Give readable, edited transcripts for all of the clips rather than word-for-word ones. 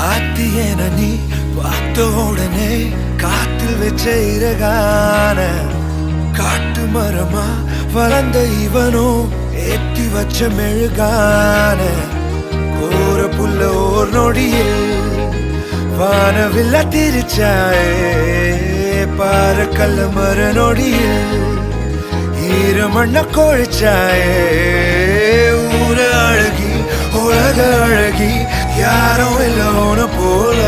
ஆத்தியன நீ பார்த்த உடனே காத்தில் வச்ச இறகான காட்டு மரமா வளர்ந்த இவனும் ஏத்தி வச்ச மெழுகான கோர புல்ல ஓர் நொடியில் வானவில்ல திரிச்சாயே பார கல்ல மர நொடியில் ஈரமண்ண கொழிச்சாயே ஊர அழகி உலக அழகி யாரும் இல்லோன போல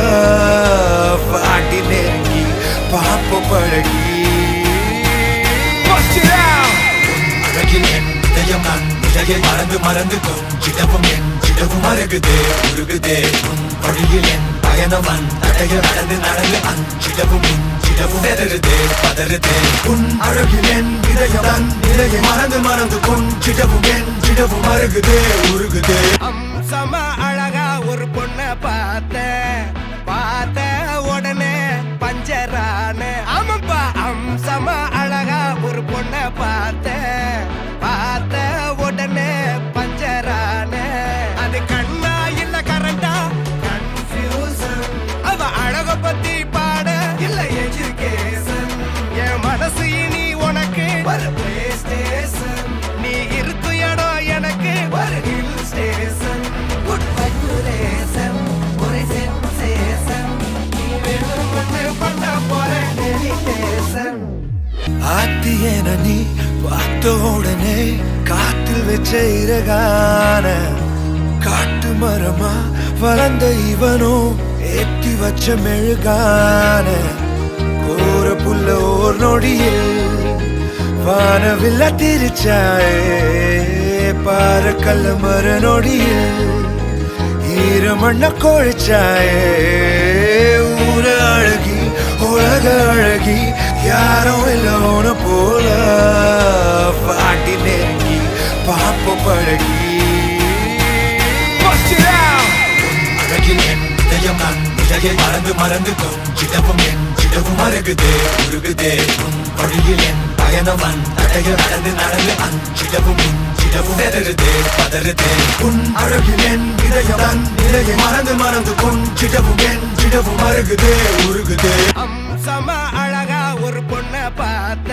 பாட்டி நெருங்கி பாப்ப பழகி அழகில் என் இதயம் நான் இதையை மறந்து மறந்து கொஞ்சிடவும் என் சிடவும் அருகுதே உருகுதே உன் வழியில் என் பயணவன் தடைய நடந்து நடந்து அஞ்சிடவும் இஞ்சிடவும் எதறுதே பதறுதே உன் அழகில் என் இதயம் நான் இதையை மறந்து மறந்து கொஞ்சிடவும் என் சிடவும் அருகுதே உருகுதே சம அழகா ஒரு பொண்ண பார்த்த உடனே பஞ்சரான ஆமாப்பா சம அழகா ஒரு பொண்ண பார்த்த உடனே பஞ்சரான அது கண்ணா இல்ல கரண்டா கன்ஃபியூசன் அவ அழக பத்தி பாட இல்ல எஜுகேஷன் என் மனசு இனி உனக்கு ஒரு பிளே ஸ்டேஷன் நீ இருக்கு இடம் எனக்கு ஒரு ஹில் ஸ்டேஷன் ஆத்தியன நீ பார்த்த உடனே காத்தில் வச்ச இறகான காட்டு மரமா வளர்ந்த இவனும் ஏத்தி வச்ச மெழுகான கோர புல்ல ஓர் நொடியில் வானவில்ல திரிச்சாயே பார கல்ல மர நொடியில் ஈரமண்ண கொழிச்சாயே ஊர அழகி உலக அழகி யாரும் இல்லோன போல பாட்டி நெருங்கி பாப்ப பழகி அழகில் என் இதயம் நான் இதையை மறந்து மறந்து கொஞ்சிடவும் என் சிடவும் அருகுதே உருகுதே உன் வழியில் என் பயணவன் தடைய நடந்து நடந்து அஞ்சிடவும் இஞ்சிடவும் எதறுதே பதறுதே உன் அழகில் என் இதயம் நான் இதையை மறந்து மறந்து கொஞ்சிடவும் என் சிடவும் அருகுதே உருகுதே சம அழகா ஒரு பொண்ண பார்த்த